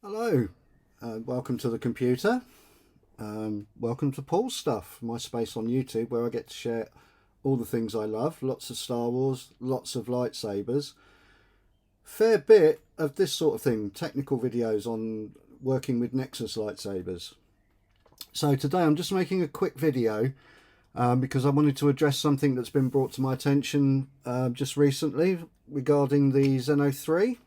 Hello, welcome to the computer. Welcome to Paul's Stuff, my space on YouTube where I get to share all the things I love. Lots of Star Wars, lots of lightsabers, fair bit of this sort of thing, technical videos on working with Nexus lightsabers. So today I'm just making a quick video because I wanted to address something that's been brought to my attention just recently regarding the Xeno3.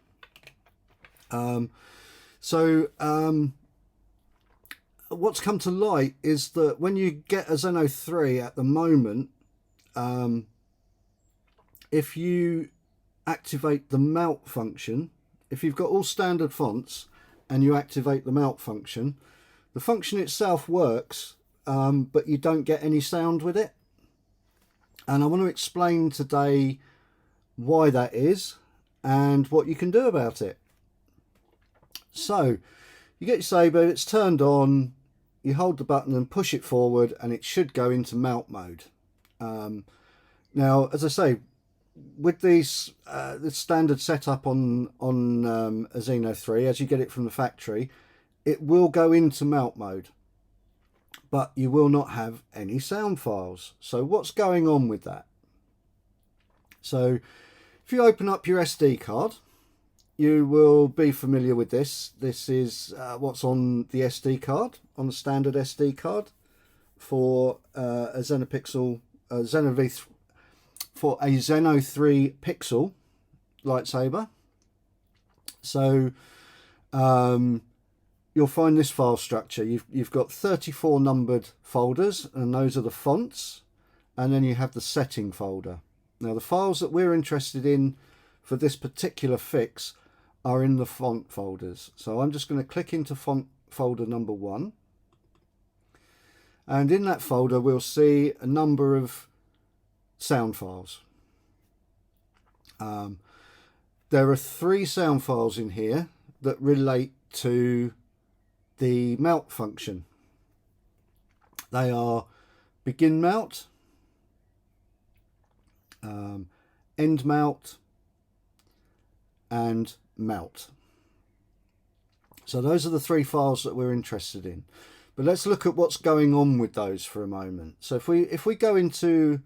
What's come to light is that when you get a Xeno3 at the moment, if you activate the mount function, if you've got all standard fonts and you activate the mount function, the function itself works, but you don't get any sound with it. And I want to explain today why that is and what you can do about it. So you get your saber, it's turned on, you hold the button and push it forward and it should go into mount mode. Now, as I say, with these the standard setup on a Xeno3, as you get it from the factory, it will go into mount mode, but you will not have any sound files. So what's going on with that? So if you open up your SD card, you will be familiar with this. This is what's on the SD card, on the standard SD card for a Xeno3 Pixel lightsaber. So you'll find this file structure. You've got 34 numbered folders, and those are the fonts, and then you have the setting folder. Now the files that we're interested in for this particular fix are in the font folders. So I'm just going to click into font folder number 1, and in that folder we'll see a number of sound files. There are 3 sound files in here that relate to the mount function. They are begin mount, end mount, and mount. So those are the 3 files that we're interested in. But let's look at what's going on with those for a moment. So if we go into,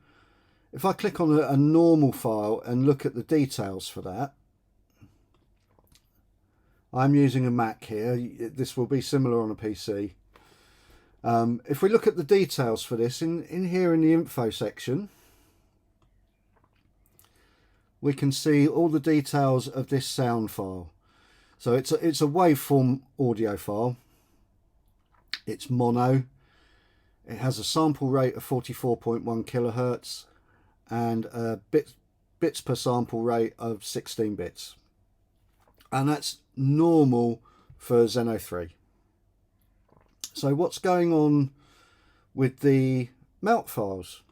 if I click on a normal file and look at the details for that, I'm using a Mac here. This will be similar on a PC. If we look at the details for this, in here in the info section, we can see all the details of this sound file. So it's a waveform audio file. It's mono. It has a sample rate of 44.1 kilohertz and a bits per sample rate of 16 bits. And that's normal for Xeno3. So what's going on with the mount files?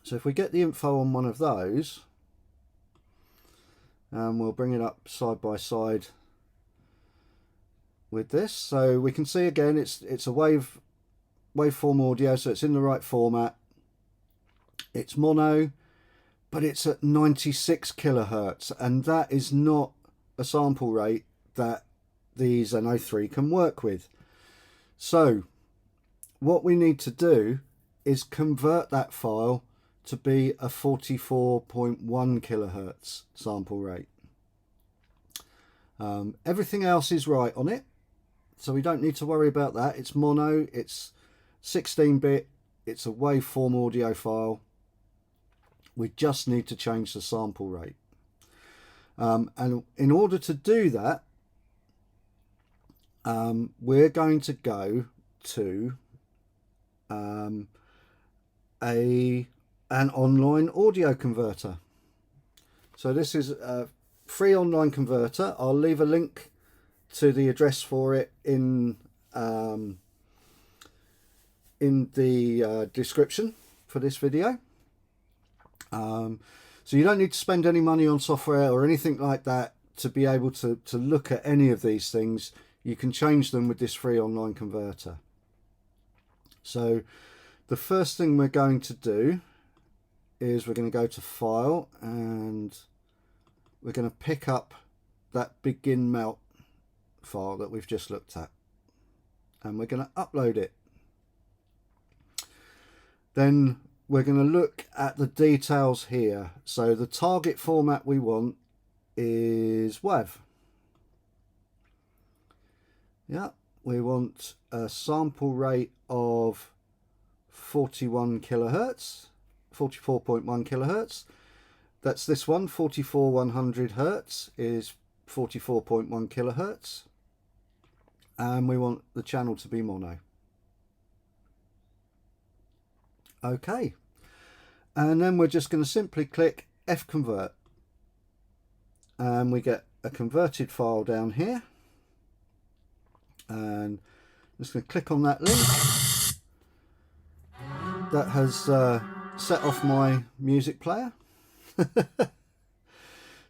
So if we get the info on one of those, and we'll bring it up side by side with this, so we can see again it's a waveform audio, so it's in the right format. It's mono, but it's at 96 kilohertz, and that is not a sample rate that the Xeno3 can work with. So what we need to do is convert that file to be a 44.1 kilohertz sample rate. Everything else is right on it, so we don't need to worry about that. It's mono, it's 16-bit, it's a waveform audio file. We just need to change the sample rate. And in order to do that, we're going to go to an online audio converter. So this is a free online converter. I'll leave a link to the address for it in the description for this video. So you don't need to spend any money on software or anything like that to be able to look at any of these things. You can change them with this free online converter. So the first thing we're going to do is we're going to go to File, and we're going to pick up that begin mount file that we've just looked at, and we're going to upload it. Then we're going to look at the details here. So the target format we want is WAV. Yeah, we want a sample rate of 41 kilohertz, 44.1 kilohertz. That's this one, 44100 hertz is 44.1 kilohertz. And we want the channel to be mono. Okay. And then we're just going to simply click F-convert. And we get a converted file down here. And I'm just going to click on that link. That has set off my music player.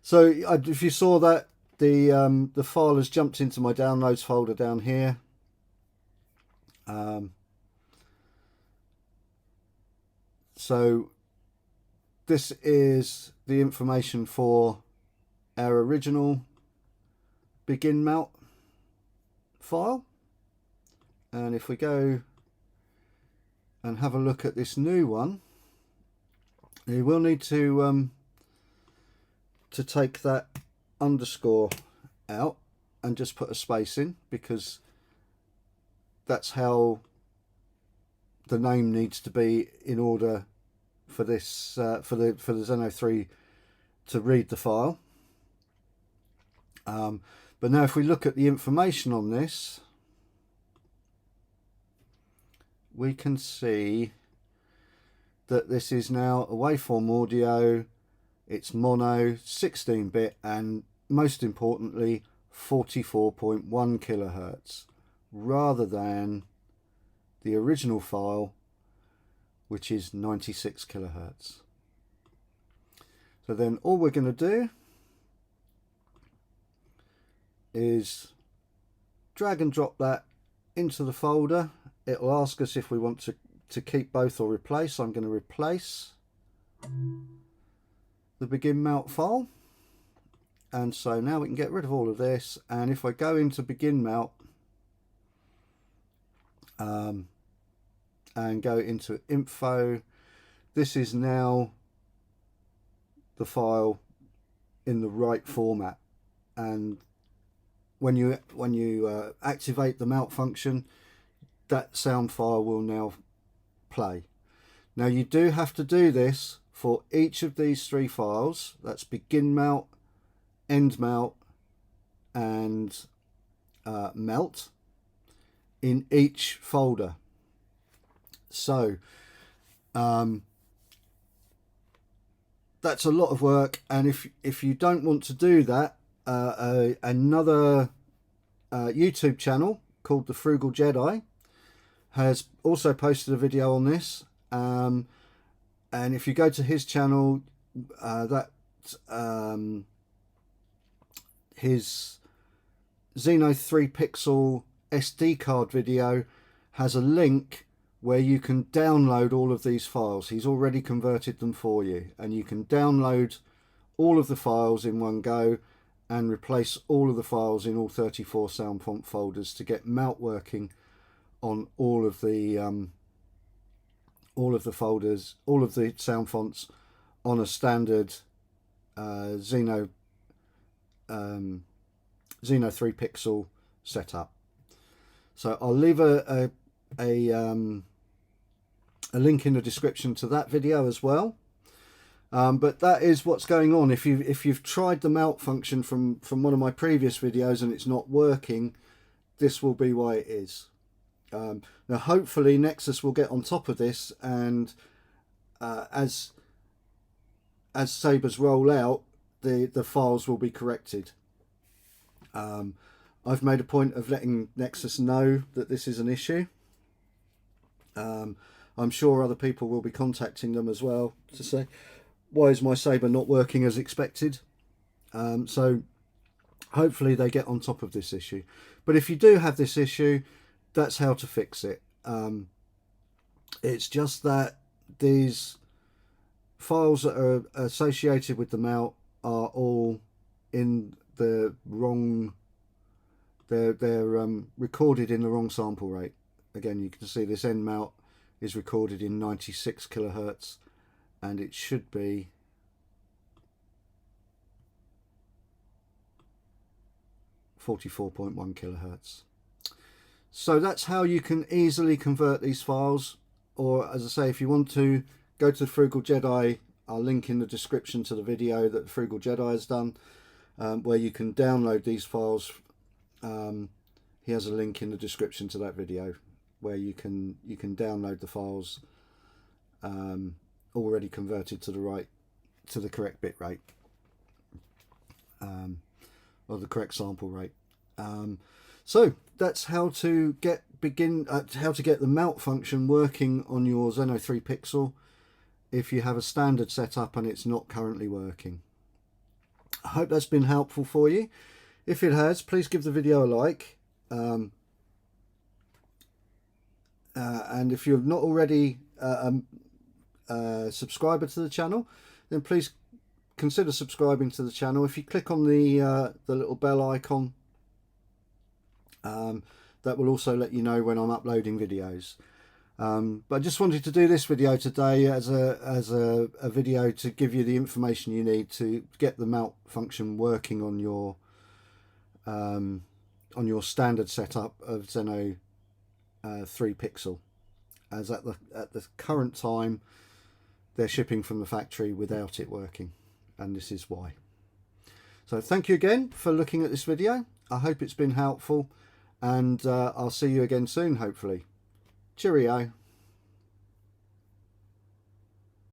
So if you saw that, the file has jumped into my downloads folder down here. So this is the information for our original begin melt file, and if we go and have a look at this new one, you will need to take that underscore out and just put a space in, because that's how the name needs to be in order for this for the Xeno3 to read the file. But now if we look at the information on this, we can see that this is now a waveform audio, it's mono, 16-bit, and most importantly 44.1 kilohertz, rather than the original file, which is 96 kilohertz. So then all we're going to do is drag and drop that into the folder. It'll ask us if we want to keep both or replace. I'm going to replace the begin melt file, and so now we can get rid of all of this. And if I go into begin melt and go into info, this is now the file in the right format, and when you activate the melt function, that sound file will now play. Now you do have to do this for each of these three files. That's begin melt, end melt, and melt in each folder. So that's a lot of work, and if you don't want to do that, another YouTube channel called The Frugal Jedi has also posted a video on this, and if you go to his channel, his Xeno3 Pixel SD card video has a link where you can download all of these files. He's already converted them for you, and you can download all of the files in one go and replace all of the files in all 34 sound font folders to get melt working on all of the folders, all of the sound fonts on a standard Xeno 3 Pixel setup. So I'll leave a link in the description to that video as well. But that is what's going on. If you've tried the melt function from one of my previous videos and it's not working, this will be why it is. Now hopefully Nexus will get on top of this, and as sabers roll out, the files will be corrected. I've made a point of letting Nexus know that this is an issue. I'm sure other people will be contacting them as well to say, why is my saber not working as expected? So hopefully they get on top of this issue. But if you do have this issue, that's how to fix it. It's just that these files that are associated with the melt are all in the wrong they're recorded in the wrong sample rate. Again, you can see this end mount is recorded in 96 kilohertz, and it should be 44.1 kilohertz. So that's how you can easily convert these files. Or, as I say, if you want to go to the Frugal Jedi, I'll link in the description to the video that the Frugal Jedi has done, where you can download these files. He has a link in the description to that video where you can download the files already converted to the correct bit rate, or the correct sample rate. So that's how to get the mount function working on your Xeno3 Pixel if you have a standard setup and it's not currently working. I hope that's been helpful for you. If it has, please give the video a like. And if you're not already a subscriber to the channel, then please consider subscribing to the channel. If you click on the little bell icon, that will also let you know when I'm uploading videos. But I just wanted to do this video today as a video to give you the information you need to get the mount function working on your standard setup of Xeno 3 Pixel, as at the current time they're shipping from the factory without it working, and this is why. So thank you again for looking at this video. I hope it's been helpful, and I'll see you again soon, hopefully. Cheerio.